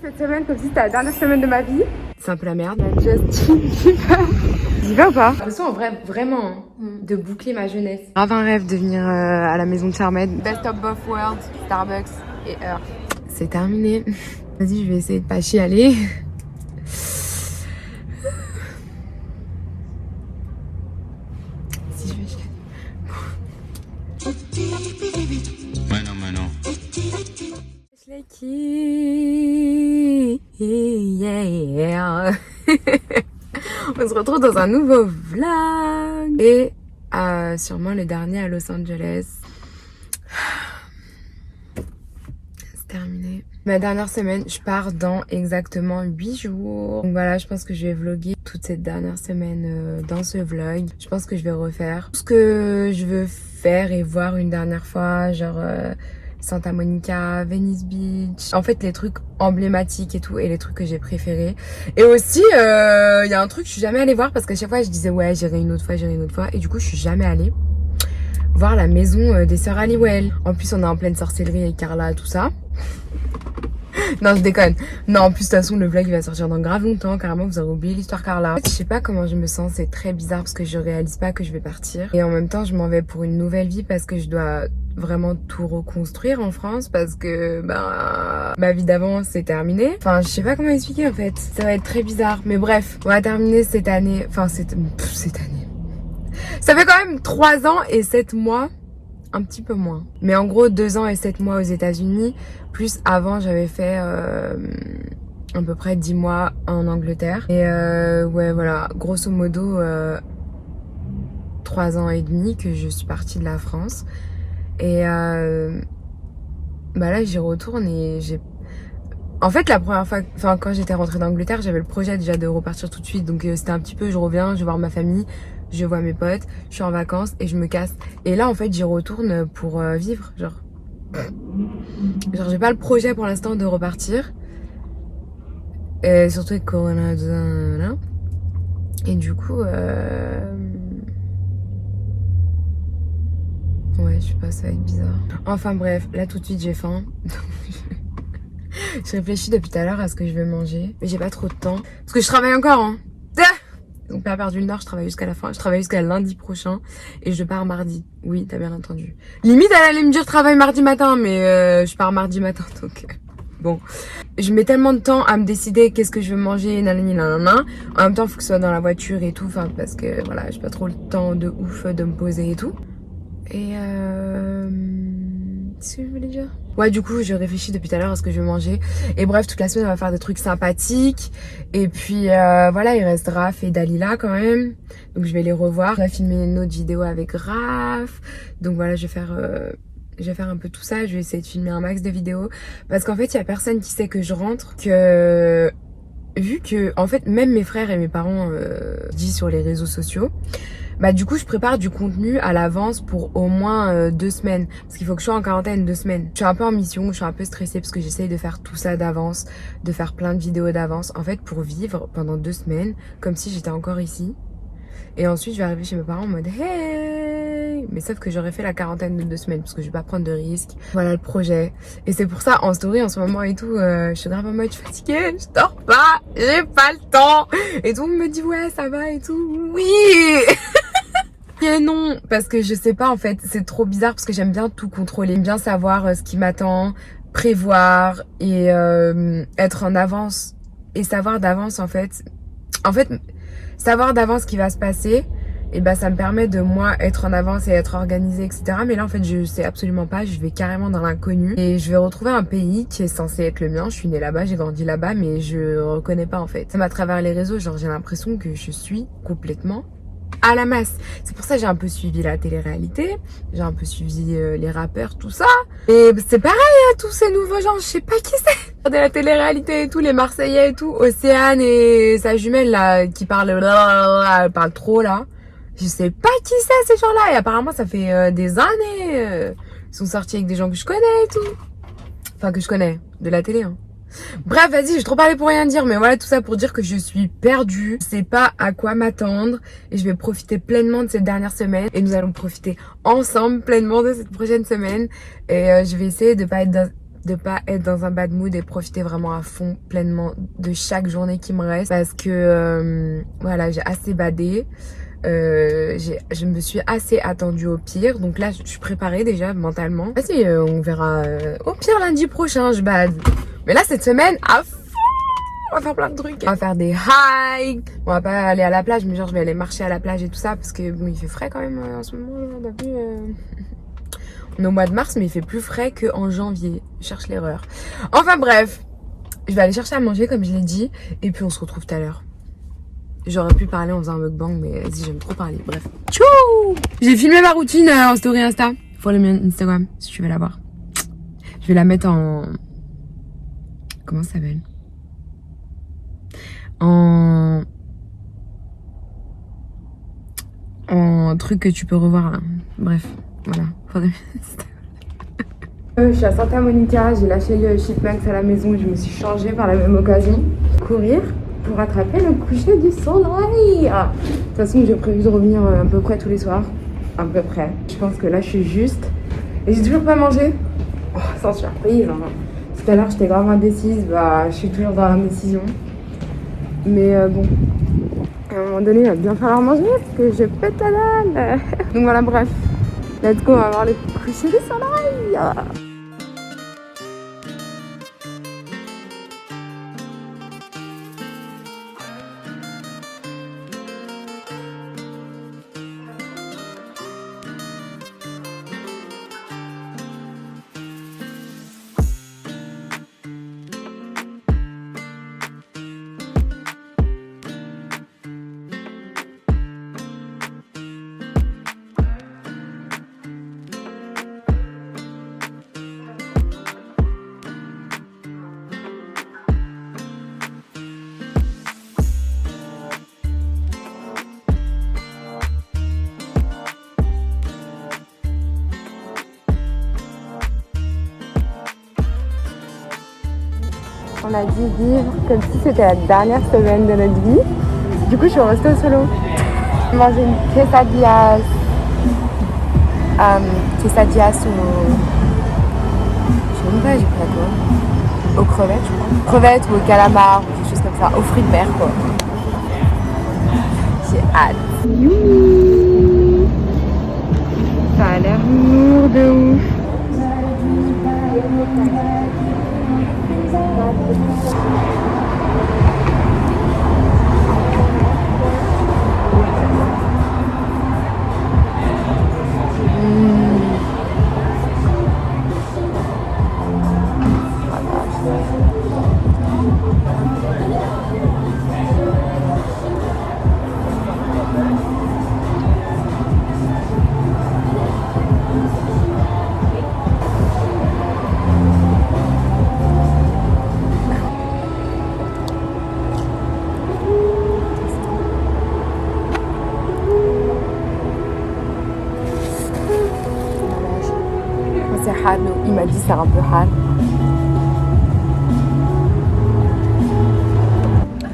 Cette semaine, comme si c'était la dernière semaine de ma vie. C'est un peu la merde. Justin Bieber. J'y vas ou pas? J'ai l'impression en vrai, vraiment, de boucler ma jeunesse. Grave un rêve de venir à la maison de Charmed. Best of both worlds, Starbucks et Earth. C'est terminé. Vas-y, je vais essayer de pas chialer. Si je vais chialer. Bueno. Yeah. On se retrouve dans un nouveau vlog et sûrement le dernier à Los Angeles. C'est terminé. Ma dernière semaine, je pars dans exactement 8 jours. Donc voilà, je pense que je vais vlogger toute cette dernière semaine dans ce vlog. Je pense que je vais refaire tout ce que je veux faire et voir une dernière fois, genre Santa Monica, Venice Beach. En fait, les trucs emblématiques et tout, et les trucs que j'ai préférés. Et aussi, il y a un truc que je suis jamais allée voir parce qu'à chaque fois, je disais ouais, j'irai une autre fois. Et du coup, je suis jamais allée voir la maison des sœurs Halliwell. En plus, on est en pleine sorcellerie avec Carla, tout ça. Non, je déconne. Non, en plus, de toute façon, le vlog il va sortir dans grave longtemps. Carrément, vous aurez oublié l'histoire Carla. En fait, je sais pas comment je me sens. C'est très bizarre parce que je réalise pas que je vais partir. Et en même temps, je m'en vais pour une nouvelle vie parce que je dois vraiment tout reconstruire en France parce que ma vie d'avant c'est terminé. Enfin, je sais pas comment expliquer en fait. Ça va être très bizarre. Mais bref, on va terminer cette année. Enfin, cette année. Ça fait quand même 3 ans et 7 mois. Un petit peu moins. Mais en gros, 2 ans et 7 mois aux États-Unis. Plus avant, j'avais fait à peu près 10 mois en Angleterre. Et ouais, voilà, grosso modo, 3 ans et demi que je suis partie de la France. Et là, j'y retourne et j'ai... En fait, la première fois, enfin, quand j'étais rentrée d'Angleterre, j'avais le projet déjà de repartir tout de suite. Donc, c'était un petit peu, je reviens, je vais voir ma famille, je vois mes potes, je suis en vacances et je me casse. Et là, en fait, j'y retourne pour vivre, genre, j'ai pas le projet pour l'instant de repartir. Et surtout avec Corona, là. Et du coup, ouais, je sais pas, ça va être bizarre. Enfin bref, là tout de suite j'ai faim. Je réfléchis depuis tout à l'heure à ce que je vais manger. Mais j'ai pas trop de temps. Parce que je travaille encore, hein. Donc pas perdu le nord, je travaille jusqu'à la fin. Je travaille jusqu'à lundi prochain. Et je pars mardi. Oui, t'as bien entendu. Limite, elle allait me dire travaille mardi matin. Mais je pars mardi matin, donc... Bon. Je mets tellement de temps à me décider qu'est-ce que je veux manger, nanana. En même temps, il faut que ce soit dans la voiture et tout. Enfin, parce que voilà, j'ai pas trop le temps de ouf de me poser et tout. Et qu'est-ce que je voulais dire? Ouais, du coup, je réfléchis depuis tout à l'heure à ce que je vais manger. Et bref, toute la semaine, on va faire des trucs sympathiques. Et puis, voilà, il reste Raph et Dalila quand même. Donc, je vais les revoir. On va filmer une autre vidéo avec Raph. Donc, voilà, je vais faire un peu tout ça. Je vais essayer de filmer un max de vidéos. Parce qu'en fait, il y a personne qui sait que je rentre. Vu que, en fait, même mes frères et mes parents disent sur les réseaux sociaux, bah du coup je prépare du contenu à l'avance pour au moins 2 semaines. Parce qu'il faut que je sois en quarantaine 2 semaines. Je suis un peu en mission, je suis un peu stressée parce que j'essaye de faire tout ça d'avance, de faire plein de vidéos d'avance. En fait pour vivre pendant 2 semaines, comme si j'étais encore ici. Et ensuite je vais arriver chez mes parents en mode hey. Mais sauf que j'aurais fait la quarantaine de 2 semaines parce que je vais pas prendre de risques. Voilà le projet. Et c'est pour ça en story en ce moment et tout, je suis grave en mode je suis fatiguée, je dors pas, j'ai pas le temps. Et tout le monde me dit ouais ça va et tout. Oui. Et non, parce que je sais pas en fait, c'est trop bizarre parce que j'aime bien tout contrôler, j'aime bien savoir ce qui m'attend, prévoir et être en avance et savoir d'avance en fait, savoir d'avance ce qui va se passer, et bah ça me permet de moi être en avance et être organisée etc. Mais là en fait je sais absolument pas, je vais carrément dans l'inconnu et je vais retrouver un pays qui est censé être le mien. Je suis née là-bas, j'ai grandi là-bas mais je reconnais pas en fait. Même à travers les réseaux, genre j'ai l'impression que je suis complètement à la masse. C'est pour ça que j'ai un peu suivi la télé-réalité, j'ai un peu suivi les rappeurs, tout ça. Et c'est pareil, hein, tous ces nouveaux gens, je sais pas qui c'est. De la télé-réalité et tout, les Marseillais et tout. Océane et sa jumelle là, qui parle, elle parle trop là. Je sais pas qui c'est ces gens-là. Et apparemment ça fait des années. Ils sont sortis avec des gens que je connais et tout. Enfin que je connais, de la télé hein. Bref, vas-y, j'ai trop parlé pour rien dire, mais voilà, tout ça pour dire que je suis perdue. Je sais pas à quoi m'attendre et je vais profiter pleinement de cette dernière semaine et nous allons profiter ensemble pleinement de cette prochaine semaine et je vais essayer de pas être de pas être dans un bad mood et profiter vraiment à fond, pleinement de chaque journée qui me reste. Parce que, voilà, j'ai assez badé. Je me suis assez attendue au pire. Donc là, je suis préparée déjà mentalement. Vas-y, on verra au pire lundi prochain, je bade. Mais là, cette semaine, à fond, on va faire plein de trucs. On va faire des hikes. On va pas aller à la plage, mais genre, je vais aller marcher à la plage et tout ça. Parce que bon, il fait frais quand même en ce moment. On a vu, on est au mois de mars, mais il fait plus frais qu'en janvier. Je cherche l'erreur. Enfin bref, je vais aller chercher à manger comme je l'ai dit. Et puis on se retrouve tout à l'heure. J'aurais pu parler en faisant un mukbang, mais vas-y, j'aime trop parler. Bref. Tchou! J'ai filmé ma routine en story Insta. Follow me on Instagram si tu veux la voir. Je vais la mettre en... Comment ça s'appelle? En truc que tu peux revoir là. Bref, voilà. Follow me on Instagram. Je suis à Santa Monica, j'ai lâché le Chipmunks à la maison, je me suis changée par la même occasion. Courir pour attraper le coucher du soleil. De toute façon, j'ai prévu de revenir à peu près tous les soirs. À peu près. Je pense que là, je suis juste. Et j'ai toujours pas mangé. Oh, sans surprise. Hein. Tout à l'heure, j'étais grave indécise. Bah, je suis toujours dans l'indécision. Mais bon, à un moment donné, il va bien falloir manger parce que je pète la dalle. Donc voilà, bref. Let's go, on va voir le coucher du soleil. On a dû vivre comme si c'était la dernière semaine de notre vie. Du coup, je suis restée au solo. J'ai mangé une quesadillas. Quesadillas au... Je sais même pas, j'ai pris quoi. Aux crevettes, je crois. Crevettes ou au calamar ou quelque chose comme ça. Aux fruits de mer, quoi. J'ai hâte. Youhou! Ça a l'air lourd de ouf. C'est hard, il m'a dit c'est un peu hard.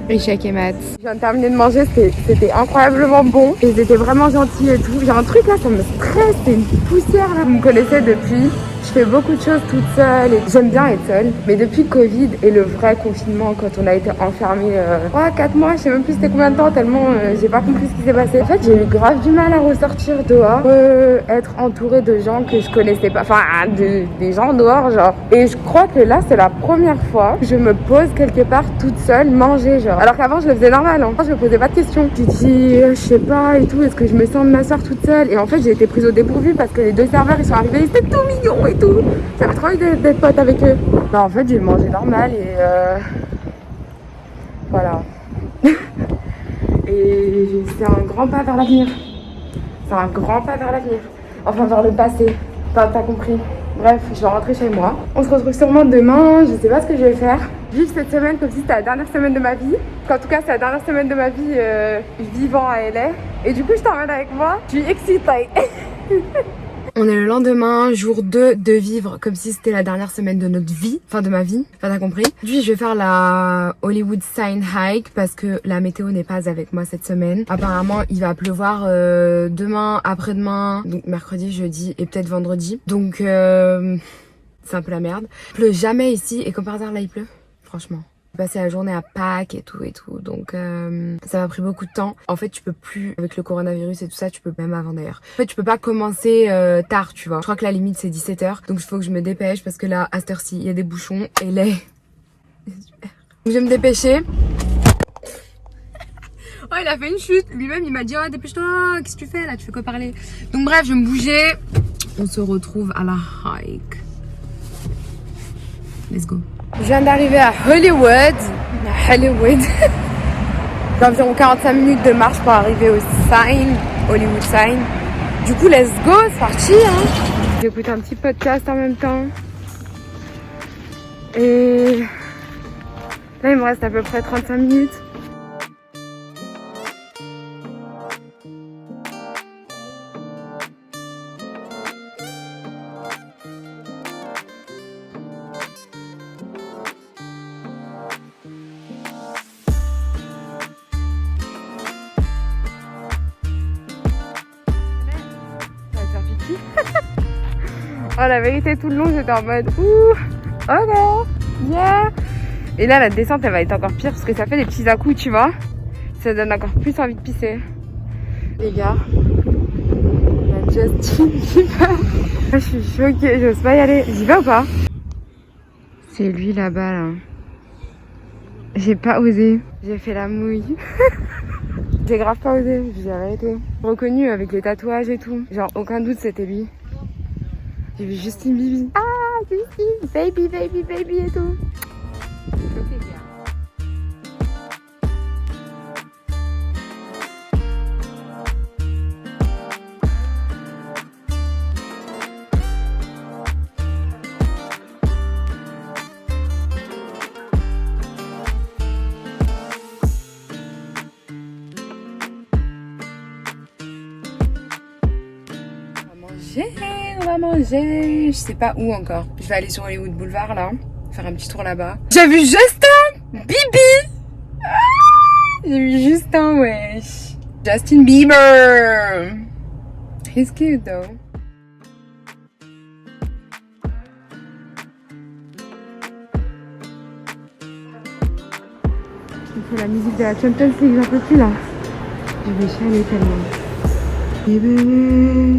Échec et maths. Je viens de terminer de manger, c'était incroyablement bon. Et ils étaient vraiment gentils et tout. J'ai un truc là, ça me stresse, c'est une poussière là. Vous me connaissez depuis. Je fais beaucoup de choses toute seule et j'aime bien être seule. Mais depuis le Covid et le vrai confinement, quand on a été enfermés 4 mois, je sais même plus c'était combien de temps, tellement j'ai pas compris ce qui s'est passé. En fait, j'ai eu grave du mal à ressortir dehors, être entourée de gens que je connaissais pas, enfin des gens dehors genre. Et je crois que là, c'est la première fois que je me pose quelque part toute seule, manger genre. Alors qu'avant, je le faisais normal, hein. Je me posais pas de questions. Je dis, je sais pas et tout, est-ce que je me sens de m'asseoir toute seule? Et en fait, j'ai été prise au dépourvu parce que les deux serveurs, ils sont arrivés, ils étaient tout mignons et tout. J'avais trop envie d'être pote avec eux. Non, en fait, j'ai mangé normal et voilà. Et c'est un grand pas vers l'avenir. C'est un grand pas vers l'avenir. Enfin, vers le passé. T'as compris. Bref, je vais rentrer chez moi. On se retrouve sûrement demain. Je sais pas ce que je vais faire. Vivre cette semaine comme si c'était la dernière semaine de ma vie. En tout cas, c'est la dernière semaine de ma vie vivant à LA. Et du coup, je t'emmène avec moi. Je suis excitée. On est le lendemain, jour 2 de vivre comme si c'était la dernière semaine de notre vie, enfin de ma vie, enfin t'as compris. Aujourd'hui je vais faire la Hollywood Sign Hike parce que la météo n'est pas avec moi cette semaine. Apparemment il va pleuvoir demain, après-demain, donc mercredi, jeudi et peut-être vendredi. Donc C'est un peu la merde. Il pleut jamais ici et comme par hasard là il pleut. Franchement. J'ai passé la journée à Pâques et tout. Donc ça m'a pris beaucoup de temps. En fait tu peux plus, avec le coronavirus et tout ça, tu peux même avant d'ailleurs. En fait tu peux pas commencer tard tu vois. Je crois que la limite c'est 17h. Donc il faut que je me dépêche parce que là à cette heure-ci il y a des bouchons et les... Donc je vais me dépêcher. Oh il a fait une chute. Lui-même il m'a dit oh dépêche-toi, qu'est-ce que tu fais là, tu fais quoi parler. Donc bref je vais me bouger. On se retrouve à la hike. Let's go. Je viens d'arriver à Hollywood. J'ai environ 45 minutes de marche pour arriver au Sign, Hollywood Sign. Du coup, let's go, c'est parti. Hein. J'écoute un petit podcast en même temps. Et là, il me reste à peu près 35 minutes. Oh la vérité tout le long j'étais en mode ouh ok yeah. Et là la descente elle va être encore pire parce que ça fait des petits à-coups tu vois. Ça donne encore plus envie de pisser. Les gars, il y a Justin Bieber. Je suis choquée, j'ose pas y aller. J'y vais ou pas? C'est lui là-bas là. J'ai pas osé. J'ai fait la mouille. J'ai grave pas osé, j'ai arrêté. Reconnu avec les tatouages et tout. Genre aucun doute c'était lui. J'ai vu Justin Bieber. Ah, Justin, baby et tout. On va manger, je sais pas où encore. Je vais aller sur Hollywood Boulevard là, faire un petit tour là-bas. J'ai vu Justin Bibi. J'ai vu Justin, wesh. Justin Bieber. He's cute though. Il faut la musique de la Champions League, j'en peux plus là. Je vais chialer tellement. Bébé.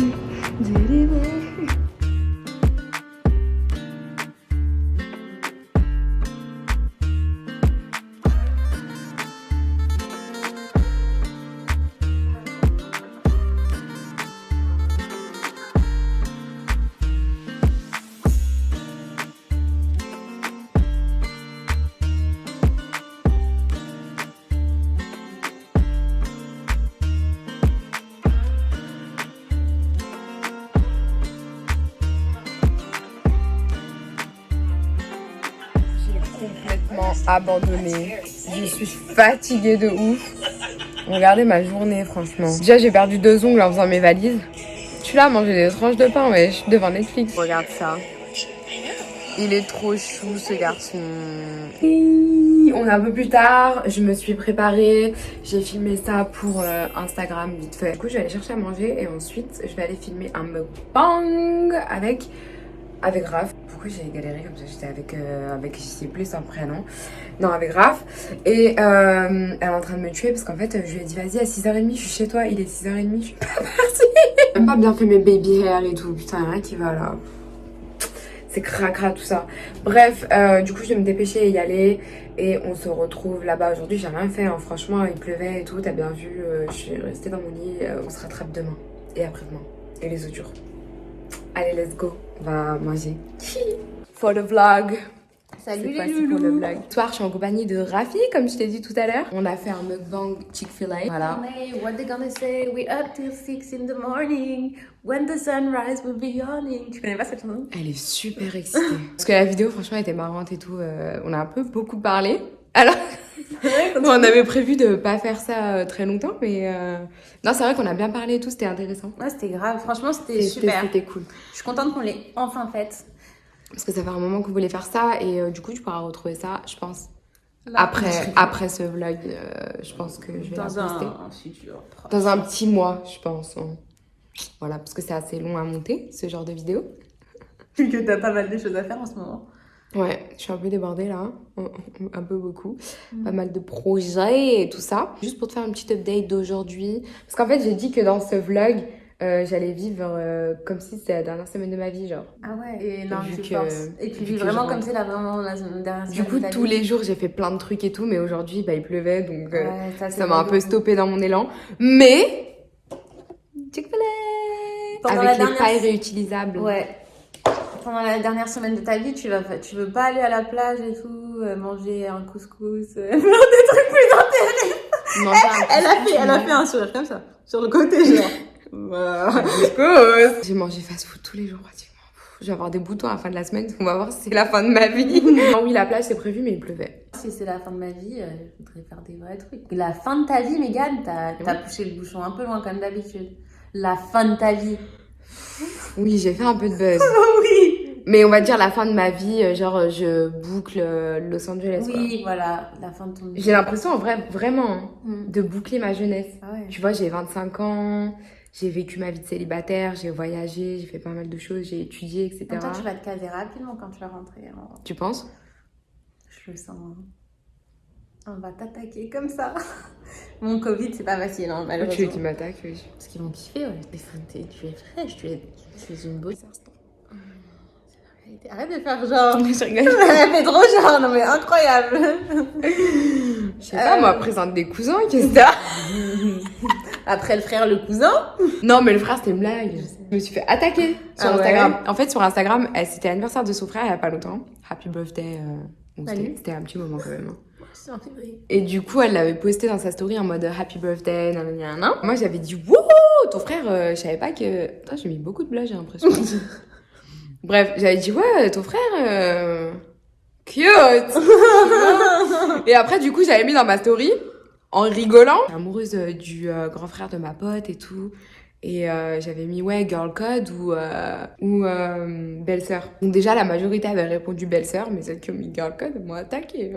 Complètement abandonnée. Je suis fatiguée de ouf. Regardez ma journée franchement. Déjà j'ai perdu 2 ongles en faisant mes valises. Je suis là à manger des tranches de pain ouais, je suis devant Netflix. Regarde ça. Il est trop chou ce garçon. Et on est un peu plus tard, je me suis préparée. J'ai filmé ça pour Instagram vite fait. Du coup je vais aller chercher à manger et ensuite je vais aller filmer un mukbang avec Raph. Pourquoi j'ai galéré comme ça? J'étais avec je sais plus son prénom. Non, avec Raph. Et elle est en train de me tuer parce qu'en fait, je lui ai dit vas-y à 6h30, je suis chez toi. Il est 6h30, je suis pas partie. J'ai même pas bien fait mes baby hair et tout. Putain, rien qui va là. C'est cracra tout ça. Bref, du coup, je vais me dépêcher et y aller. Et on se retrouve là-bas aujourd'hui. J'ai rien fait, hein. Franchement, il pleuvait et tout. T'as bien vu, je suis restée dans mon lit. On se rattrape demain et après-demain. Et les autres jours. Allez, let's go. On va manger. For the vlog. Salut les loulous. Pour le vlog. Ce soir, je suis en compagnie de Rafi, comme je t'ai dit tout à l'heure. On a fait un mukbang Chick-fil-A. Voilà. What they gonna say? We up till 6 in the morning. When the sunrise will be yawning. Tu connais pas cette chanson? Elle est super excitée. Parce que la vidéo, franchement, était marrante et tout. On a un peu beaucoup parlé. Alors, on avait prévu de pas faire ça très longtemps, mais non, c'est vrai qu'on a bien parlé et tout, c'était intéressant. Ouais, c'était grave. Franchement, c'était super. C'était cool. Je suis contente qu'on l'ait enfin faite. Parce que ça fait un moment qu'on voulait faire ça et du coup, tu pourras retrouver ça, je pense. Là, Après ce vlog, je pense que je vais la poster. Un futur proche. Dans un petit mois, je pense. Hein. Voilà, parce que c'est assez long à monter, ce genre de vidéo. Vu que t'as pas mal de choses à faire en ce moment. Ouais, je suis un peu débordée là, un peu beaucoup. Pas mal de projets et tout ça. Juste pour te faire une petite update d'aujourd'hui. Parce qu'en fait, j'ai dit que dans ce vlog, j'allais vivre comme si c'était la dernière semaine de ma vie, genre. Ah ouais, et non, Vu tu que- forces. Et tu vu vis que vraiment je comme c'est là, vraiment la dernière Du coup, tous les jours, j'ai fait plein de trucs et tout, mais aujourd'hui, bah, il pleuvait, donc Ouais, ça m'a un peu stoppé dans mon élan. Mais, Chick-fil-A Pendant avec la les dernière- pailles réutilisables. Ouais. Pendant la dernière semaine de ta vie, tu veux pas aller à la plage et tout, manger un couscous, faire des trucs plus intéressants. Manger un Elle a fait un sourire comme ça, sur le côté, genre. J'ai mangé fast-food tous les jours pratiquement. Je vais avoir des boutons à la fin de la semaine, on va voir si c'est la fin de ma vie. Non, oui, la plage c'est prévu, mais il pleuvait. Si c'est la fin de ma vie, je voudrais faire des vrais trucs. La fin de ta vie, Mégane, t'as poussé le bouchon un peu loin comme d'habitude. La fin de ta vie. Oui, j'ai fait un peu de buzz. Oui. Mais on va dire la fin de ma vie, genre je boucle Los Angeles. Oui, voilà, la fin de ton vie. J'ai l'impression en vrai, vraiment, hein, Mm. de boucler ma jeunesse. Ah ouais. Tu vois, j'ai 25 ans, j'ai vécu ma vie de célibataire, j'ai voyagé, j'ai fait pas mal de choses, j'ai étudié, etc. En toi, tu vas te caser rapidement quand tu vas rentrer. Tu penses? Je le sens. On va t'attaquer comme ça. Mon Covid, c'est pas facile, hein, Tu malheureusement. veux qu'ils m'attaquent, oui. Parce qu'ils vont kiffer, ouais. Tu es fraîche, tu es une beau. Arrête de faire genre. Je rigole. Elle fait trop genre, non mais incroyable. Je sais pas, moi, présente des cousins, qu'est-ce que ça? Après le frère, le cousin. Non, mais le frère, c'était une blague. Je me suis fait attaquer sur Ah ouais? Instagram. En fait, sur Instagram, c'était l'anniversaire de son frère il y a pas longtemps. Happy birthday. Donc Salut. c'était un petit moment quand même. Hein. C'est en février. Et du coup, elle l'avait posté dans sa story en mode Happy birthday, nanana. Moi, j'avais dit wouhou, ton frère, je savais pas que. Putain, j'ai mis beaucoup de blagues, j'ai l'impression. Bref, j'avais dit ouais, ton frère, cute. Et après, du coup, j'avais mis dans ma story en rigolant. Je suis amoureuse du grand frère de ma pote et tout. Et j'avais mis ouais, girl code ou belle-sœur. Donc déjà, la majorité avait répondu belle-sœur, mais celles qui ont mis girl code m'ont attaqué.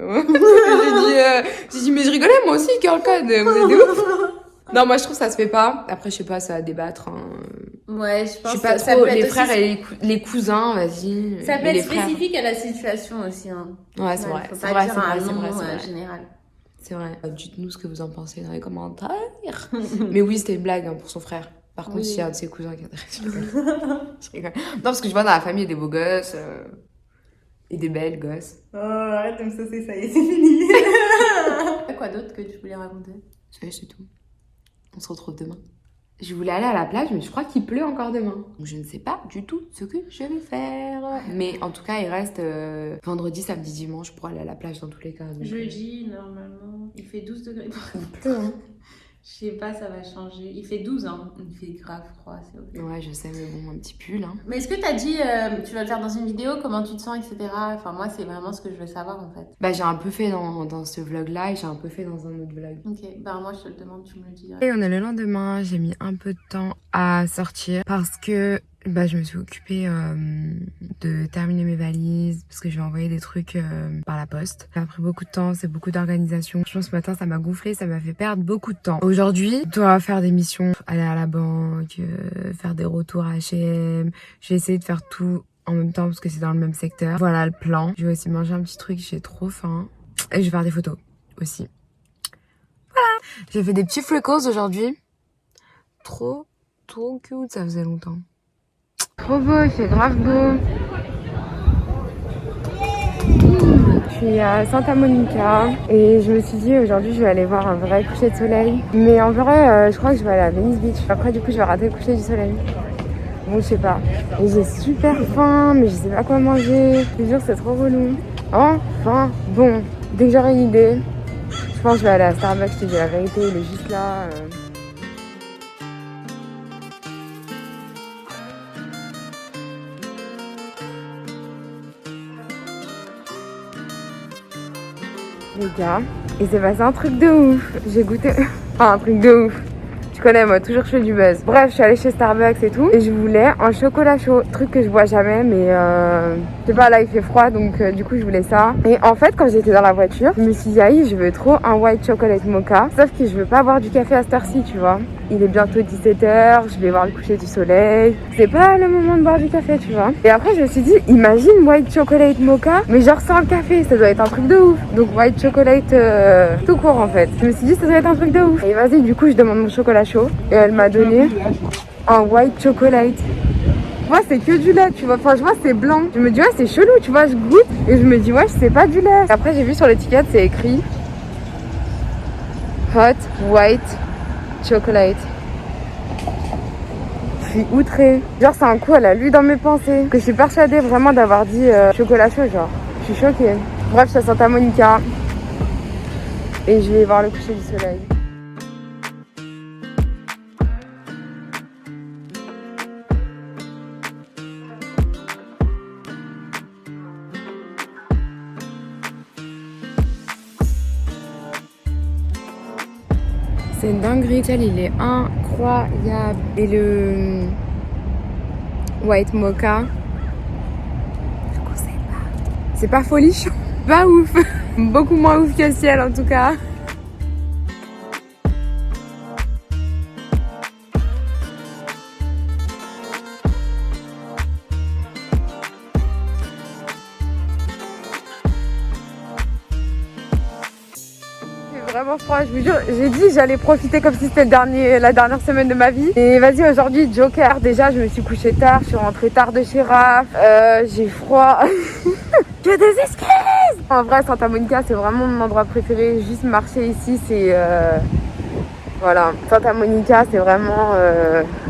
J'ai dit mais je rigolais moi aussi, girl code, vous êtes des ouf. Non, moi je trouve que ça se fait pas. Après, je sais pas, ça va débattre. Hein. Ouais, je Je pense suis pas que ça trop peut être les aussi- frères et les cousins, vas-y. Ça peut Mais être les frères. spécifique à la situation aussi. Hein. Ouais, c'est vrai. Faut C'est pas vrai, dire c'est un vrai, c'est nom vrai, c'est vrai. général. C'est vrai. Dites-nous ce que vous en pensez dans les commentaires. Mais oui, c'était une blague hein, pour son frère. Par contre, Oui. s'il y a un de ses cousins qui intéresse, je rigole. Je rigole. Non, parce que je vois dans la famille, il y a des beaux gosses et des belles gosses. Oh, arrête de me saucer, ça y est, c'est fini. Quoi d'autre que tu voulais raconter? C'est tout. On se retrouve demain. Je voulais aller à la plage, mais je crois qu'il pleut encore demain. Donc je ne sais pas du tout ce que je vais faire. Mais en tout cas, il reste vendredi, samedi, dimanche pour aller à la plage dans tous les cas. Donc, Jeudi, normalement, il fait 12 degrés. il pleut, hein. Je sais pas, ça va changer. Il fait 12, hein. Il fait grave froid, c'est horrible. Ouais, je sais, mais bon, un petit pull, hein. Mais est-ce que t'as dit, tu vas le faire dans une vidéo, comment tu te sens, etc. Enfin, moi, c'est vraiment ce que je veux savoir, en fait. Bah, j'ai un peu fait dans ce vlog-là et j'ai un peu fait dans un autre vlog. Ok, bah moi, je te le demande, tu me le dis. Et on est le lendemain, j'ai mis un peu de temps à sortir parce que bah, je me suis occupée de terminer mes valises parce que je vais envoyer des trucs par la poste. Ça a pris beaucoup de temps, c'est beaucoup d'organisation. Je pense que ce matin, ça m'a gonflé, ça m'a fait perdre beaucoup de temps. Aujourd'hui, je dois faire des missions, aller à la banque, faire des retours à H&M. Je vais essayer de faire tout en même temps parce que c'est dans le même secteur. Voilà le plan. Je vais aussi manger un petit truc, j'ai trop faim. Et je vais faire des photos aussi. J'ai fait des petits freckles aujourd'hui. Trop cute, ça faisait longtemps. Trop beau, il fait grave beau. Je suis à Santa Monica et je me suis dit aujourd'hui je vais aller voir un vrai coucher de soleil. Mais en vrai, je crois que je vais aller à Venice Beach. Après du coup je vais rater le coucher du soleil. Bon, je sais pas. Et j'ai super faim, mais je sais pas quoi manger. Je te jure, c'est trop relou. Enfin, bon, dès que j'aurai une idée, je pense que je vais aller à Starbucks, je te dis la vérité, il est juste là. Les gars, il s'est passé un truc de ouf. J'ai goûté... Enfin, un truc de ouf. Tu connais, moi, toujours je fais du buzz. Bref, je suis allée chez Starbucks et tout. Et je voulais un chocolat chaud. Truc que je bois jamais, mais Je sais pas, là il fait froid donc du coup je voulais ça. Et en fait quand j'étais dans la voiture, je me suis dit aïe je veux trop un white chocolate mocha. Sauf que je veux pas boire du café à cette heure-ci, tu vois. Il est bientôt 17h, je vais voir le coucher du soleil. C'est pas le moment de boire du café, tu vois. Et après je me suis dit, imagine white chocolate mocha, mais genre sans le café, ça doit être un truc de ouf. Donc white chocolate tout court en fait. Je me suis dit ça doit être un truc de ouf. Et vas-y, du coup je demande mon chocolat chaud. Et elle m'a donné un white chocolate. Moi c'est que du lait, tu vois, enfin je vois c'est blanc. Je me dis ouais c'est chelou, tu vois, je goûte et je me dis ouais c'est pas du lait. Après j'ai vu sur l'étiquette c'est écrit hot white chocolate. Je suis outrée. Genre c'est un coup elle a lu dans mes pensées. Que je suis persuadée vraiment d'avoir dit chocolat chaud genre. Je suis choquée. Bref je suis à Santa Monica. Et je vais voir le coucher du soleil. C'est une dinguerie, il est incroyable. Et le white mocha, je conseille pas. C'est pas folichon, pas ouf. Beaucoup moins ouf que le ciel en tout cas. Vraiment froid, je vous jure, j'ai dit j'allais profiter comme si c'était la dernière semaine de ma vie. Et vas-y, aujourd'hui Joker, déjà je me suis couchée tard, je suis rentrée tard de chez Raph, j'ai froid. J'ai des excuses. En vrai Santa Monica c'est vraiment mon endroit préféré, juste marcher ici c'est... Voilà, Santa Monica c'est vraiment...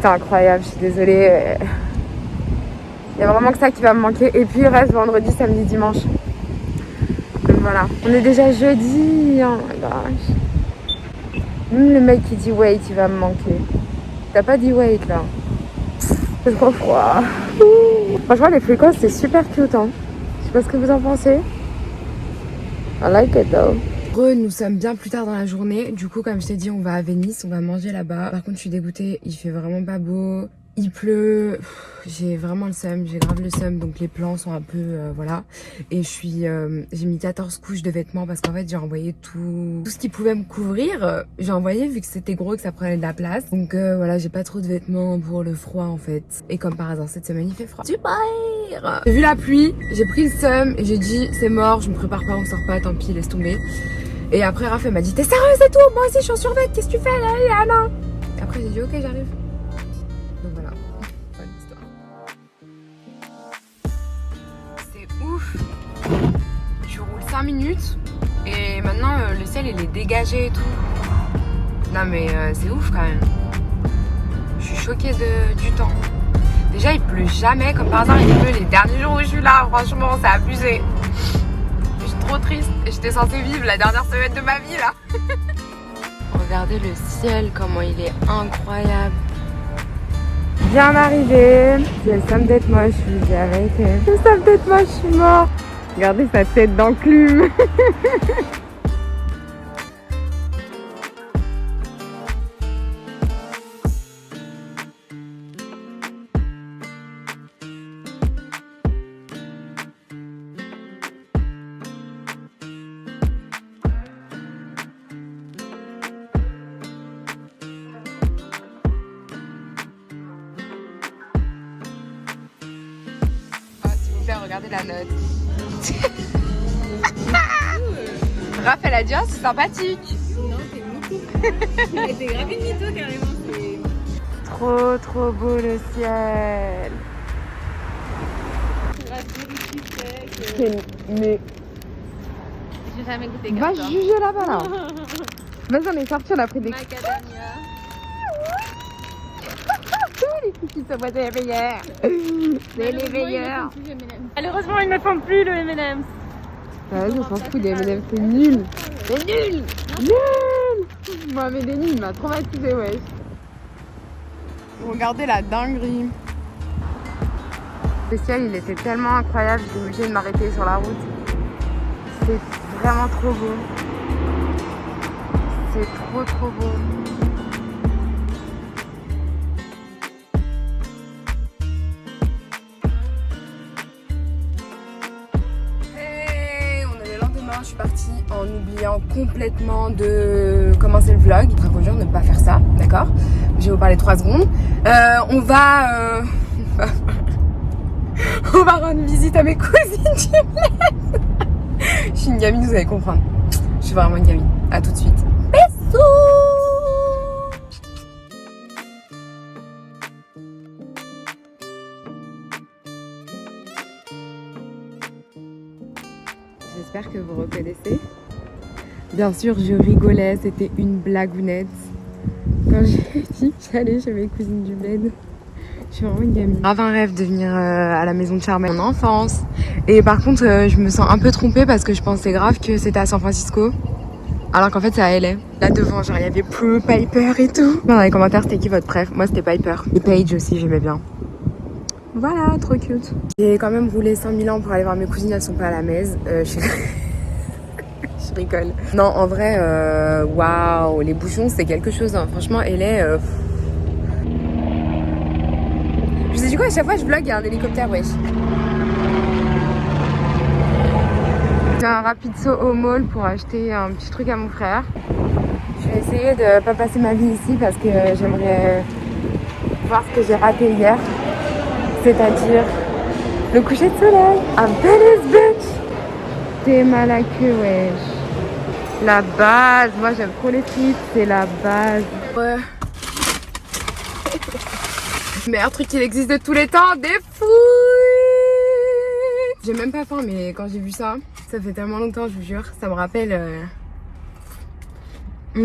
c'est incroyable, je suis désolée. Il y a vraiment que ça qui va me manquer. Et puis il reste vendredi, samedi, dimanche. Voilà, on est déjà jeudi, oh my gosh. Même le mec qui dit wait, il va me manquer. T'as pas dit wait là. C'est trop froid. Franchement les flécos c'est super cute hein. Je sais pas ce que vous en pensez. I like it though. Nous sommes bien plus tard dans la journée. Du coup comme je t'ai dit on va à Venise, on va manger là-bas. Par contre je suis dégoûtée, il fait vraiment pas beau. Il pleut, j'ai vraiment le seum, j'ai grave le seum, donc les plans sont un peu, voilà. Et j'ai mis 14 couches de vêtements parce qu'en fait j'ai envoyé tout ce qui pouvait me couvrir. J'ai envoyé vu que c'était gros, que ça prenait de la place. Donc voilà, j'ai pas trop de vêtements pour le froid en fait. Et comme par hasard, cette semaine il fait froid. Super. J'ai vu la pluie, j'ai pris le seum et j'ai dit c'est mort, je me prépare pas, on sort pas, tant pis, laisse tomber. Et après Raphaël m'a dit t'es sérieuse et tout, moi aussi je suis en survêt, qu'est-ce que tu fais là, là. Et après j'ai dit ok j'arrive. Donc voilà, bonne histoire. C'est ouf. Tu roules 5 minutes et maintenant le ciel il est dégagé et tout. Non mais c'est ouf quand même. Je suis choquée du temps. Déjà il pleut jamais, comme par hasard il pleut les derniers jours où je suis là, franchement c'est abusé. Je suis trop triste et j'étais censée vivre la dernière semaine de ma vie là. Regardez le ciel, comment il est incroyable. Bien arrivé. J'ai le seum d'être moche, je vous dis la vérité. J'ai le seum d'être moche, je suis mort. Regardez sa tête d'enclume. Regardez la note. Raph, elle a dit oh, c'est sympathique. Non, t'es mytho. T'es grave une mytho carrément. Trop beau le ciel. Mais J'ai jamais goûté va juger là-bas là. Vas-y on est sortis, on a pris des... Macadamia. Les cookies sont les meilleurs. C'est les meilleurs. Malheureusement, ils ne font plus le M&M's. Vas-y, on s'en fout des M&M's, c'est nul. C'est nul. Nul. Mohamed Denis, il m'a traumatisé, wesh. Regardez la dinguerie. Le ciel, il était tellement incroyable, j'étais obligée de m'arrêter sur la route. C'est vraiment trop beau. C'est trop beau. viens complètement de commencer le vlog. Je vous jure de ne pas faire ça, d'accord? Je vais vous parler 3 secondes. On va rendre visite à mes cousines jumelles. Je suis une gamine, vous allez comprendre. Je suis vraiment une gamine. À tout de suite. Bisous. J'espère que vous reconnaissez. Bien sûr, je rigolais, c'était une blagounette. Quand j'ai dit que j'allais chez mes cousines du bled. Je suis vraiment une gamine. J'avais un rêve de venir à la maison de Charmaine en enfance. Et par contre, je me sens un peu trompée parce que je pensais grave que c'était à San Francisco. Alors qu'en fait, c'est à LA. Là devant, genre, il y avait Prue, Piper et tout. Dans les commentaires, c'était qui votre préf? Moi, c'était Piper. Et Paige aussi, j'aimais bien. Voilà, trop cute. J'ai quand même roulé 5000 ans pour aller voir mes cousines, elles sont pas à la maison. Je rigole. Non, en vrai, waouh, les bouchons, c'est quelque chose. Hein. Franchement, LA... Je sais du quoi, à chaque fois je vlog, il y a un hélicoptère, wesh. J'ai un rapide saut au mall pour acheter un petit truc à mon frère. Je vais essayer de pas passer ma vie ici parce que j'aimerais voir ce que j'ai raté hier. C'est-à-dire le coucher de soleil. I'm Venice, bitch. T'es mal à queue, wesh. La base, moi j'aime trop les frites, c'est la base. Ouais. Le meilleur truc qu'il existe de tous les temps, des fouilles. J'ai même pas faim, mais quand j'ai vu ça, ça fait tellement longtemps, je vous jure, ça me rappelle... Oh.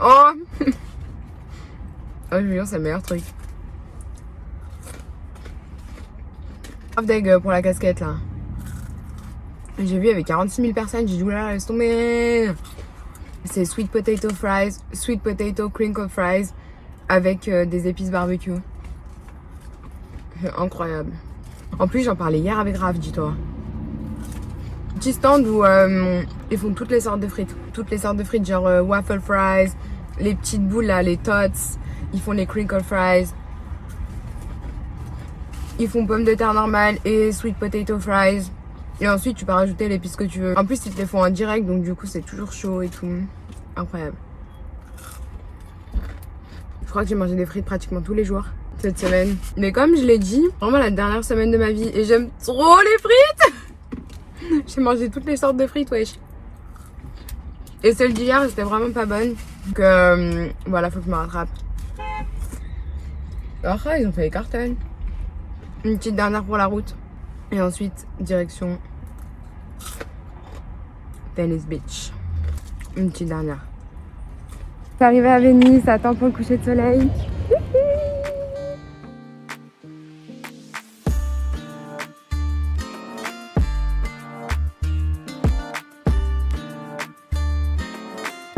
Oh, je vous jure, c'est le meilleur truc. Grave deg pour la casquette, là. J'ai vu, il y avait 46 000 personnes, j'ai dit, oula, laisse tomber. C'est sweet potato fries, sweet potato crinkle fries. Avec des épices barbecue. C'est incroyable. En plus, j'en parlais hier avec Raph, dis-toi. Petit stand où ils font toutes les sortes de frites. Toutes les sortes de frites, genre waffle fries, les petites boules là, les tots. Ils font les crinkle fries. Ils font pommes de terre normales et sweet potato fries. Et ensuite, tu peux rajouter l'épice que tu veux. En plus, ils te les font en direct, donc du coup, c'est toujours chaud et tout. Incroyable. Je crois que j'ai mangé des frites pratiquement tous les jours cette semaine. Mais comme je l'ai dit, vraiment la dernière semaine de ma vie. Et j'aime trop les frites. J'ai mangé toutes les sortes de frites, wesh. Et celle d'hier, c'était vraiment pas bonne. Donc voilà, faut que je me rattrape. Ah, ils ont fait les cartons. Une petite dernière pour la route. Et ensuite, direction Venice Beach. Une petite dernière. Je suis arrivée à Venise, ça attend pour le coucher de soleil.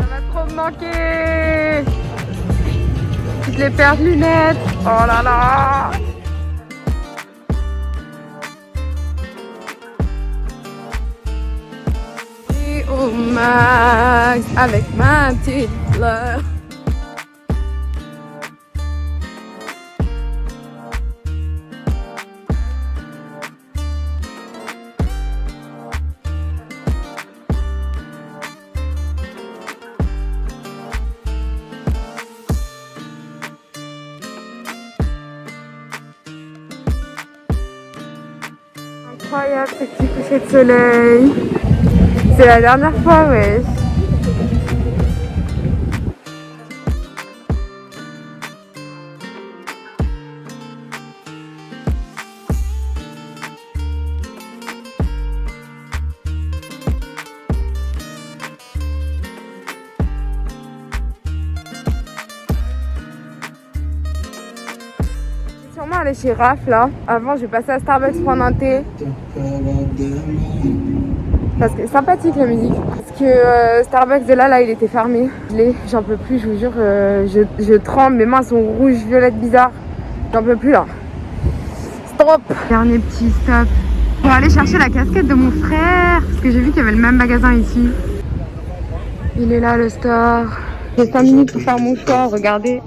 Ça va trop me manquer. Toutes les paires de lunettes. Oh là là. Et au max avec ma petite fleur. Incroyable ce petit coucher de soleil. C'est la dernière fois, ouais. Sûrement aller chez Raph là. Avant, je vais passer à Starbucks prendre un thé. Parce que sympathique la musique. Parce que Starbucks de là, il était fermé. J'en peux plus, je vous jure. Je tremble, mes mains sont rouges, violettes, bizarres. J'en peux plus là. Stop. Dernier petit stop. Pour aller chercher la casquette de mon frère. Parce que j'ai vu qu'il y avait le même magasin ici. Il est là le store. J'ai 5 minutes pour faire mon choix. Regardez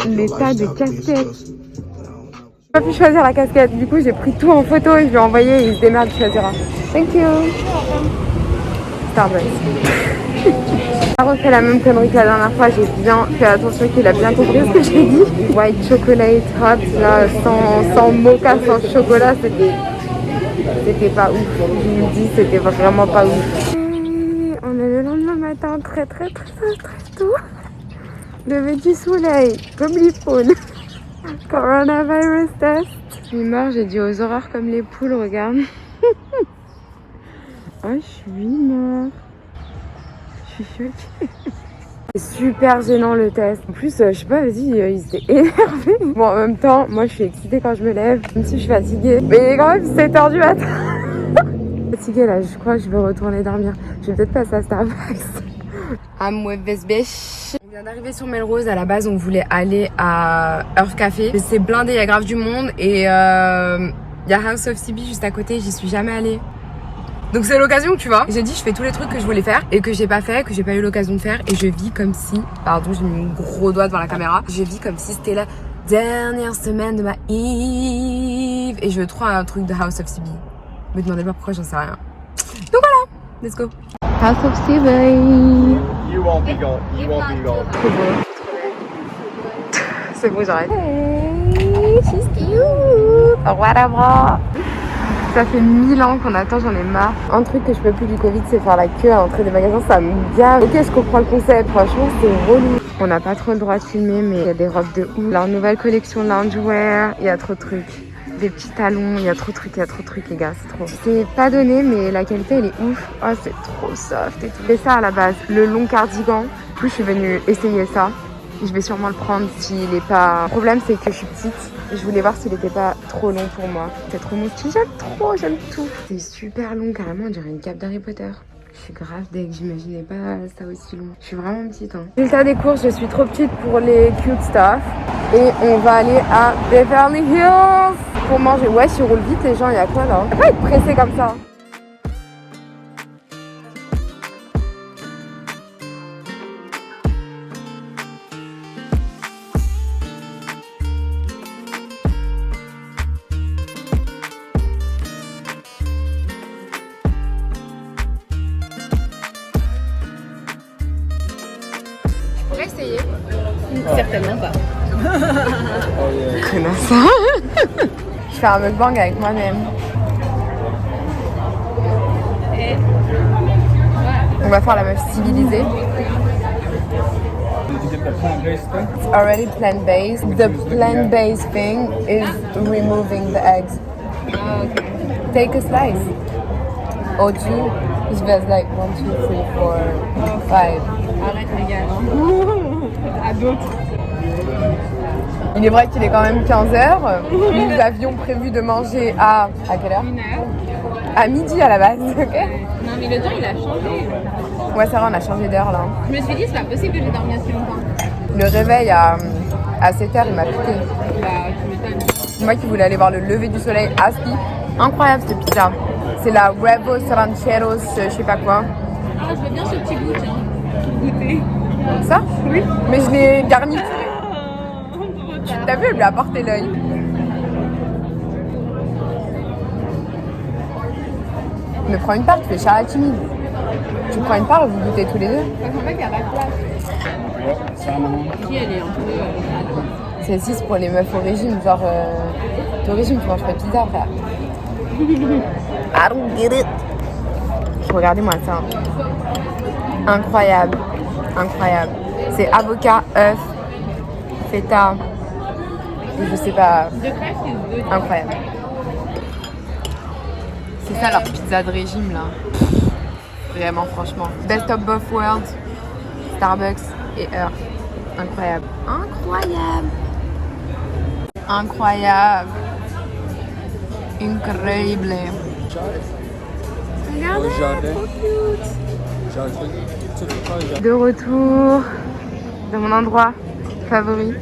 l'état des casquettes. J'ai pas pu choisir la casquette, du coup j'ai pris tout en photo et je lui ai envoyé et il se démerde, il choisira. Thank you. Starbucks. On a refait la même connerie que la dernière fois, j'ai bien fait attention qu'il a bien compris ce que j'ai dit. White chocolate hot, là, sans mocha, sans chocolat, c'était pas ouf. Je vous dis, c'était vraiment pas ouf. On est le lendemain matin, très tôt. Lever du soleil, comme l'iPhone. Coronavirus test. Je suis mort, j'ai dit aux horreurs comme les poules, regarde. Oh, je suis mort. Je suis choquée. C'est super gênant le test. En plus, je sais pas, vas-y, ils étaient énervés. Bon, en même temps, moi je suis excitée quand je me lève, même si je suis fatiguée. Mais il est quand même 7h du matin. Fatiguée là, je crois que je vais retourner dormir. Je vais peut-être passer à Starbucks. I'm with this bitch. On vient d'arriver sur Melrose. À la base, on voulait aller à Earth Café. C'est blindé, il y a grave du monde. Et il y a House of CB juste à côté. J'y suis jamais allée. Donc c'est l'occasion, tu vois. J'ai dit, je fais tous les trucs que je voulais faire et que j'ai pas fait, que j'ai pas eu l'occasion de faire. Et je vis comme si, pardon, j'ai mis mon gros doigt devant la caméra. Je vis comme si c'était la dernière semaine de ma Eve. Et je veux trop un truc de House of CB. Me demandez pas pourquoi, j'en sais rien. Donc voilà, let's go. House of CB. You won't be gone. You won't be gone. Trop beau. C'est bon, j'arrête. Hey, she's cute. Au revoir à bras. Ça fait 1000 ans qu'on attend, j'en ai marre. Un truc que je peux plus du Covid, c'est faire la queue à l'entrée des magasins, ça me gave. Ok, je comprends le concept, franchement, c'est relou. On n'a pas trop le droit de filmer, mais il y a des robes de ouf. Leur nouvelle collection loungewear, il y a trop de trucs. Des petits talons, il y a trop de trucs, les gars, c'est trop. C'est pas donné, mais la qualité, elle est ouf. Oh, c'est trop soft et tout. C'est ça à la base, le long cardigan. Du coup, je suis venue essayer ça. Je vais sûrement le prendre s'il est pas... Le problème, c'est que je suis petite. Je voulais voir s'il était pas trop long pour moi. C'est trop mon style, j'aime tout. C'est super long, carrément, on dirait une cape d'Harry Potter. Je suis grave dès que j'imaginais pas ça aussi long. Je suis vraiment petite, hein. Résultat des courses, je suis trop petite pour les cute stuff. Et on va aller à Beverly Hills pour manger. Ouais, je roule vite les gens, il y a quoi là? On va pas être pressé comme ça. On va essayer. Certainement pas. Connasse. Je fais un mukbang avec moi-même. On va faire la meuf civilisée. Did you get the plant-based thing? It's already plant-based. The plant-based thing is removing the eggs. Take a slice. Or two. Ich weiß like 1, 2, 3, 4, 5. Arrête les gars. À d'autres. Il est vrai qu'il est quand même 15h. Nous avions prévu de manger à quelle heure? 1h. À midi à la base, ok? Non mais le temps il a changé. Ouais, ça va, on a changé d'heure là. Je me suis dit c'est pas possible que j'ai dormi assez longtemps. Le réveil à 7h, il m'a piqué. Bah tu m'étonnes. Moi qui voulais aller voir le lever du soleil à Ski. Incroyable cette pizza. C'est la Huevos Rancheros, je sais pas quoi. Ah je veux bien ce petit goût tiens. Goûter. Ça? Oui. Mais je l'ai garni. T'as vu, elle lui a porté l'œil. Mais prends une part, tu fais Charles timide. Tu prends une part et vous goûtez tous les deux. Parce qu'en fait il n'y a pas de place. Si elle est un peu... C'est 6 pour les meufs au régime, genre... T'es au régime, tu manges pas de pizza, frère. I don't get it. Regardez-moi ça. Incroyable. Incroyable. C'est avocat, œuf, feta... Et je sais pas... Incroyable. C'est ça leur pizza de régime là. Vraiment franchement. Best of both worlds. Starbucks et Earth. Incroyable. Incroyable. Incroyable. Incroyable. Regardez, trop cute. De retour dans mon endroit favori.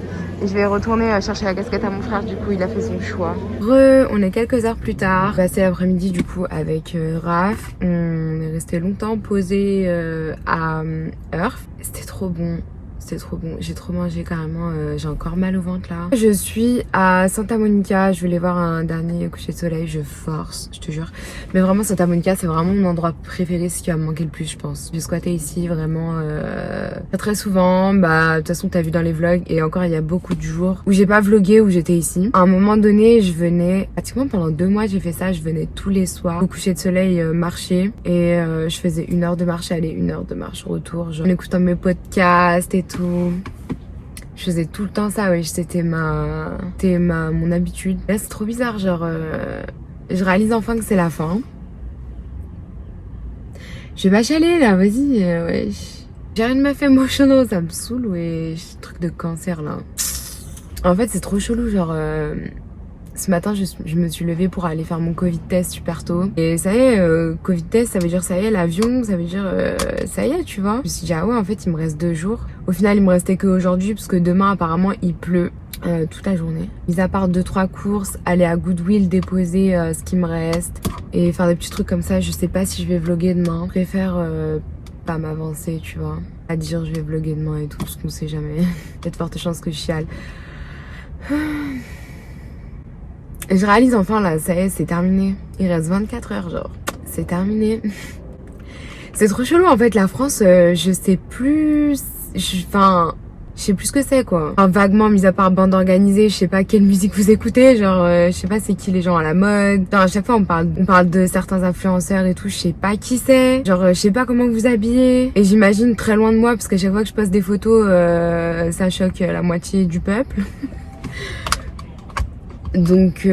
Et je vais retourner chercher la casquette à mon frère, du coup il a fait son choix. On est quelques heures plus tard, passé l'après-midi du coup avec Raph. On est resté longtemps posé à Earth. C'était trop bon. C'était trop bon, j'ai trop mangé carrément, j'ai encore mal au ventre là. Je suis à Santa Monica, je voulais voir un dernier coucher de soleil, je force, je te jure. Mais vraiment Santa Monica c'est vraiment mon endroit préféré, ce qui va me manquer le plus je pense. J'ai squatté ici vraiment pas très souvent, bah de toute façon t'as vu dans les vlogs et encore il y a beaucoup de jours où j'ai pas vlogué, où j'étais ici. À un moment donné je venais, pratiquement pendant 2 mois j'ai fait ça, je venais tous les soirs au coucher de soleil marcher et je faisais 1 heure de marche aller, 1 heure de marche retour, genre, en écoutant mes podcasts et tout. Je faisais tout le temps ça, ouais, c'était mon habitude. Là c'est trop bizarre, genre je réalise enfin que c'est la fin. Je vais pas chialer là, vas-y, ouais. J'ai rien de me fait émotionnel, ça me saoule, ouais, truc de cancer là. En fait c'est trop chelou, genre ce matin je me suis levée pour aller faire mon Covid test super tôt. Et ça y est, Covid test ça veut dire ça y est l'avion, ça veut dire ça y est tu vois. Je me suis dit ah ouais en fait il me reste 2 jours. Au final il me restait que aujourd'hui parce que demain apparemment il pleut toute la journée. Mis à part 2-3 courses, aller à Goodwill déposer ce qui me reste et faire des petits trucs comme ça. Je sais pas si je vais vlogger demain. Je préfère pas m'avancer tu vois. À dire je vais vlogger demain et tout parce qu'on sait jamais. Il y a de fortes chances que je chiale. Je réalise enfin là, ça y est, c'est terminé. Il reste 24 heures, genre. C'est terminé. C'est trop chelou en fait, la France, je sais plus. Enfin, je sais plus ce que c'est quoi. Enfin, vaguement, mis à part bande organisée, je sais pas quelle musique vous écoutez, genre, je sais pas c'est qui les gens à la mode. Enfin, à chaque fois on parle de certains influenceurs et tout, je sais pas qui c'est. Genre, je sais pas comment vous habillez. Et j'imagine très loin de moi, parce qu'à chaque fois que je poste des photos, ça choque la moitié du peuple. Donc,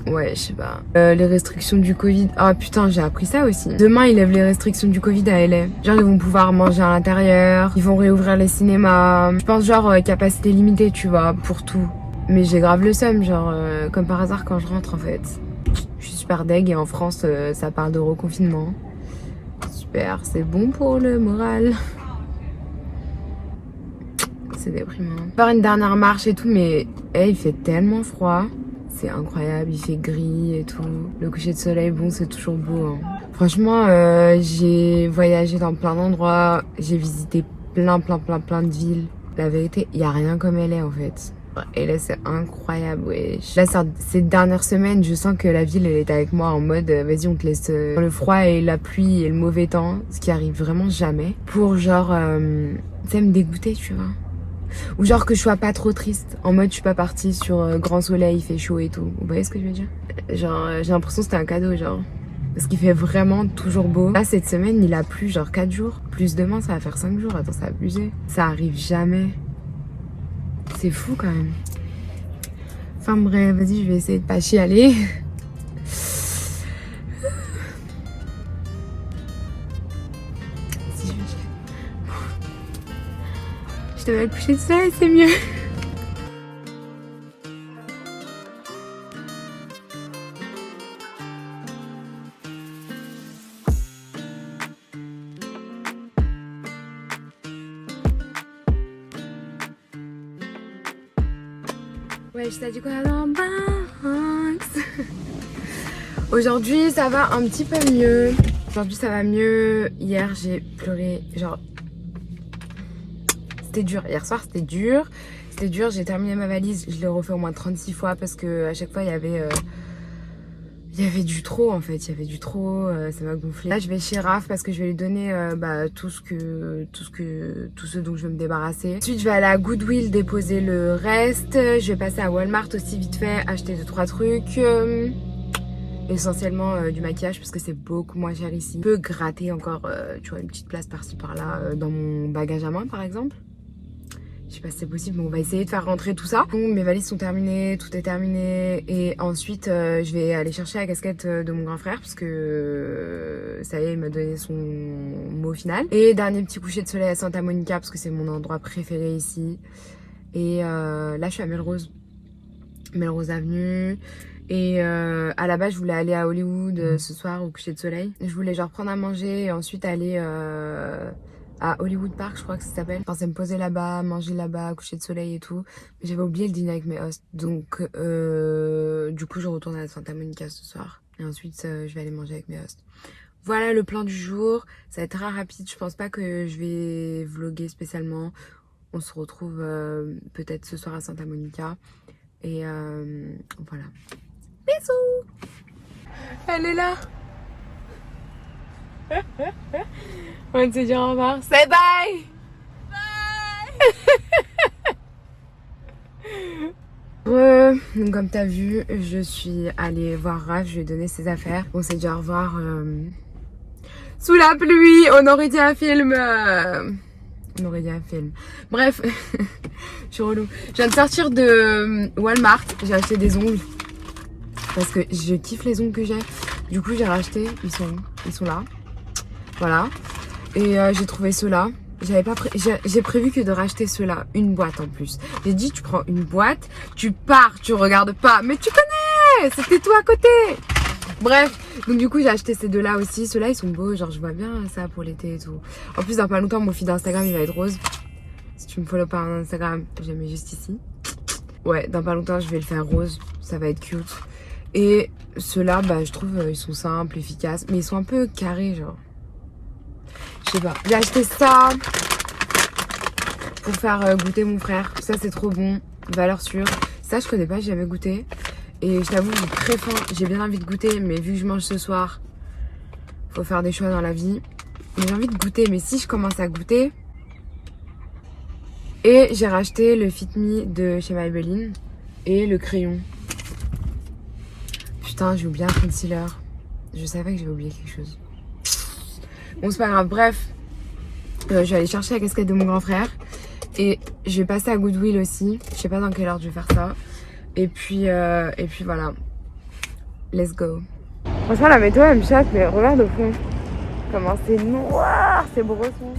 ouais, je sais pas. Les restrictions du Covid. Ah putain, j'ai appris ça aussi. Demain, ils lèvent les restrictions du Covid à LA. Genre, ils vont pouvoir manger à l'intérieur. Ils vont réouvrir les cinémas. Je pense genre capacité limitée, tu vois, pour tout. Mais j'ai grave le seum, genre, comme par hasard quand je rentre en fait. Je suis super deg et en France, ça parle de reconfinement. Super, c'est bon pour le moral. C'est déprimant. Faire une dernière marche et tout, mais il fait tellement froid. C'est incroyable, il fait gris et tout. Le coucher de soleil, bon, c'est toujours beau. Hein. Franchement, j'ai voyagé dans plein d'endroits. J'ai visité plein de villes. La vérité, il n'y a rien comme LA en fait. Et là, c'est incroyable, ouais. Là, ces dernières semaines, je sens que la ville, elle est avec moi en mode, vas-y, on te laisse le froid et la pluie et le mauvais temps, ce qui arrive vraiment jamais. Pour genre, tu sais, me dégoûter, tu vois. Ou genre que je sois pas trop triste. En mode je suis pas partie sur grand soleil, il fait chaud et tout. Vous voyez ce que je veux dire? Genre j'ai l'impression que c'était un cadeau genre. Parce qu'il fait vraiment toujours beau. Là cette semaine il a plu genre 4 jours. Plus demain ça va faire 5 jours. Attends ça a abusé. Ça arrive jamais. C'est fou quand même. Enfin bref, vas-y je vais essayer de pas chialer. Je devais le coucher de soleil, c'est mieux. Ouais, je t'ai dit quoi dans Banks. Aujourd'hui, ça va un petit peu mieux. Aujourd'hui, ça va mieux. Hier, j'ai pleuré, genre... C'était dur. Hier soir, c'était dur. C'était dur. J'ai terminé ma valise. Je l'ai refait au moins 36 fois parce que à chaque fois, il y avait du trop en fait. Il y avait du trop. Ça m'a gonflé. Là, je vais chez Raph parce que je vais lui donner tout ce dont je veux me débarrasser. Ensuite, je vais aller à Goodwill déposer le reste. Je vais passer à Walmart aussi vite fait, acheter 2-3 trucs. Essentiellement du maquillage parce que c'est beaucoup moins cher ici. Je peux gratter encore, tu vois, une petite place par-ci par-là dans mon bagage à main par exemple. Je sais pas si c'est possible, mais on va essayer de faire rentrer tout ça. Bon, mes valises sont terminées, tout est terminé. Et ensuite, je vais aller chercher la casquette de mon grand frère parce que ça y est, il m'a donné son mot final. Et dernier petit coucher de soleil à Santa Monica parce que c'est mon endroit préféré ici. Et là, je suis à Melrose Avenue. Et à la base je voulais aller à Hollywood ce soir au coucher de soleil. Je voulais genre prendre à manger et ensuite aller à Hollywood Park je crois que ça s'appelle. Enfin me poser là-bas, manger là-bas, coucher de soleil et tout. Mais j'avais oublié le dîner avec mes hosts. Donc du coup je retourne à Santa Monica ce soir. Et ensuite je vais aller manger avec mes hosts. Voilà le plan du jour. Ça va être très rapide. Je pense pas que je vais vlogger spécialement. On se retrouve peut-être ce soir à Santa Monica. Et voilà. Bisous. Elle est là. On va se dire au revoir. Say bye. Donc comme t'as vu, je suis allée voir Raph, je lui ai donné ses affaires. On s'est dit au revoir sous la pluie. On aurait dit un film. On aurait dit un film. Bref, je suis relou. Je viens de sortir de Walmart. J'ai acheté des ongles parce que je kiffe les ongles que j'ai. Du coup, j'ai racheté. Ils sont là. Voilà. Et j'ai trouvé ceux-là. J'ai prévu que de racheter ceux-là, une boîte en plus. J'ai dit tu prends une boîte, tu pars, tu regardes pas, mais tu connais, c'était tout à côté. Bref, donc du coup j'ai acheté ces deux-là aussi. Ceux-là ils sont beaux, genre je vois bien ça pour l'été et tout. En plus dans pas longtemps mon feed d'Instagram il va être rose. Si tu me follow par Instagram, je le mets juste ici. Ouais, dans pas longtemps je vais le faire rose, ça va être cute. Et ceux-là, bah je trouve ils sont simples, efficaces, mais ils sont un peu carrés genre. Je sais pas. J'ai acheté ça pour faire goûter mon frère. Ça c'est trop bon. Valeur sûre. Ça je connais pas, j'ai jamais goûté. Et je t'avoue, j'ai très faim. J'ai bien envie de goûter, mais vu que je mange ce soir, faut faire des choix dans la vie. J'ai envie de goûter, mais si je commence à goûter. Et j'ai racheté le Fit Me de chez Maybelline et le crayon. Putain, j'ai oublié un concealer. Je savais que j'avais oublié quelque chose. Bon, c'est pas grave. Bref, je vais aller chercher la casquette de mon grand frère. Et je vais passer à Goodwill aussi. Je sais pas dans quelle heure je vais faire ça. Et puis voilà. Let's go. Franchement, la météo, elle me chatte, mais regarde au fond. Comment c'est noir, c'est brosson.